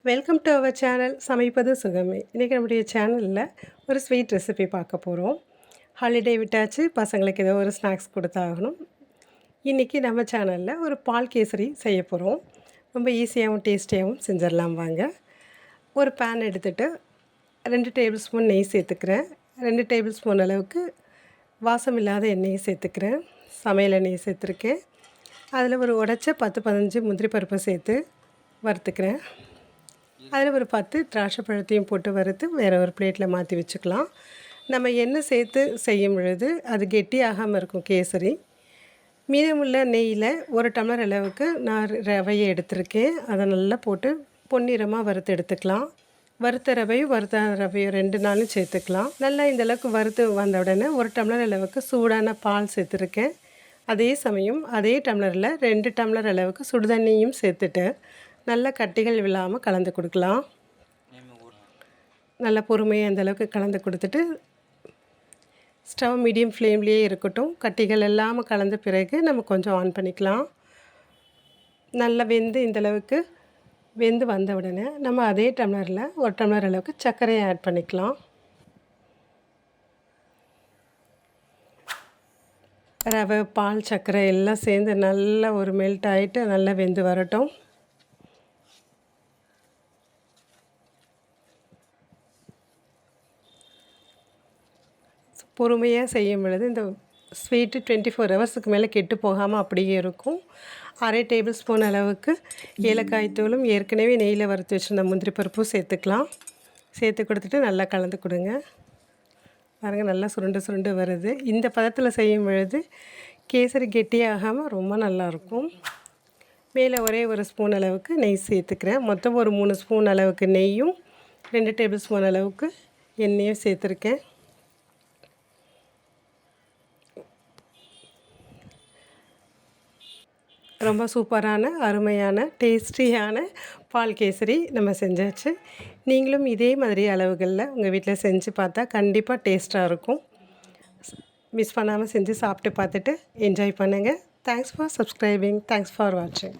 Welcome to our channel சமைப்பது சுகமே. இன்றைக்கி நம்முடைய சேனலில் ஒரு ஸ்வீட் ரெசிபி பார்க்க போகிறோம். ஹாலிடே விட்டாச்சு, பசங்களுக்கு ஏதோ ஒரு ஸ்நாக்ஸ் கொடுத்தாகணும். இன்றைக்கி நம்ம சேனலில் ஒரு பால் கேசரி செய்ய போகிறோம். ரொம்ப ஈஸியாகவும் டேஸ்டியாகவும் செஞ்சிடலாம் வாங்க. ஒரு பேன் எடுத்துகிட்டு 2 டேபிள் ஸ்பூன் நெய் சேர்த்துக்கிறேன். 2 டேபிள் ஸ்பூன் அளவுக்கு வாசம் இல்லாத எண்ணெயை சேர்த்துக்கிறேன். சமையல் எண்ணெயை சேர்த்துருக்கேன். அதில் ஒரு உடைச்ச 10-15 முந்திரி பருப்பை சேர்த்து வறுத்துக்கிறேன். அதில் ஒரு 10 திராட்சை பழத்தையும் போட்டு வறுத்து வேறு ஒரு பிளேட்டில் மாற்றி வச்சுக்கலாம். நம்ம எண்ணெய் சேர்த்து செய்யும் பொழுது அது கெட்டியாகாமல் இருக்கும் கேசரி. மீதமுள்ள நெய்யில் 1 டம்ளர் அளவுக்கு நான் ரவையை எடுத்திருக்கேன். அதை நல்லா போட்டு பொன்னிறமாக வறுத்து எடுத்துக்கலாம். வறுத்த ரவையும் வறுத்த ரவையும் 2 நாளும் சேர்த்துக்கலாம். நல்லா இந்தளவுக்கு வறுத்து வந்த உடனே 1 டம்ளர் அளவுக்கு சூடான பால் சேர்த்துருக்கேன். அதே சமயம் அதே டம்ளரில் 2 டம்ளர் அளவுக்கு சுடுதண்ணியும் சேர்த்துட்டு நல்லா கட்டிகள் விழாமல் கலந்து கொடுக்கலாம். நல்லா பொறுமையாக அந்தளவுக்கு கலந்து கொடுத்துட்டு ஸ்டவ் மீடியம் ஃப்ளேம்லேயே இருக்கட்டும். கட்டிகள் இல்லாமல் கலந்த பிறகு நம்ம கொஞ்சம் ஆன் பண்ணிக்கலாம். நல்லா இந்தளவுக்கு வெந்து வந்த உடனே நம்ம அதே டம்ளரில் 1 டம்ளர் அளவுக்கு சர்க்கரையை ஆட் பண்ணிக்கலாம். ரவை, பால், சர்க்கரை எல்லாம் சேர்ந்து நல்லா ஒரு மெல்ட் ஆகிட்டு நல்லா வெந்து வரட்டும். பொறுமையாக செய்யும் பொழுது இந்த ஸ்வீட்டு 24 ஹவர்ஸுக்கு மேலே கெட்டு போகாமல் அப்படியே இருக்கும். அரை டேபிள் ஸ்பூன் அளவுக்கு ஏலக்காய் தூளும் ஏற்கனவே நெய்யில் வறுத்து வச்சுருந்த முந்திரி பருப்பும் சேர்த்துக்கலாம். சேர்த்து கொடுத்துட்டு நல்லா கலந்து கொடுங்க. பாருங்கள், நல்லா சுருண்டு சுருண்டு வருது. இந்த பதத்தில் செய்யும் பொழுது கேசரி கெட்டியாகாமல் ரொம்ப நல்லாயிருக்கும். மேலே ஒரே ஒரு ஸ்பூன் அளவுக்கு நெய் சேர்த்துக்கிறேன். மொத்தம் ஒரு 3 ஸ்பூன் அளவுக்கு நெய்யும் 2 டேபிள் ஸ்பூன் அளவுக்கு எண்ணெயும் சேர்த்துருக்கேன். ரொம்ப சூப்பரான, அருமையான, டேஸ்டியான பால் கேசரி நம்ம செஞ்சாச்சு. நீங்களும் இதே மாதிரி அளவுகளில் உங்கள் வீட்டில் செஞ்சு பார்த்தா கண்டிப்பாக டேஸ்ட்டாக இருக்கும். மிஸ் பண்ணாமல் செஞ்சு சாப்பிட்டு பார்த்துட்டு என்ஜாய் பண்ணுங்கள். Thanks for subscribing. Thanks for வாட்சிங்.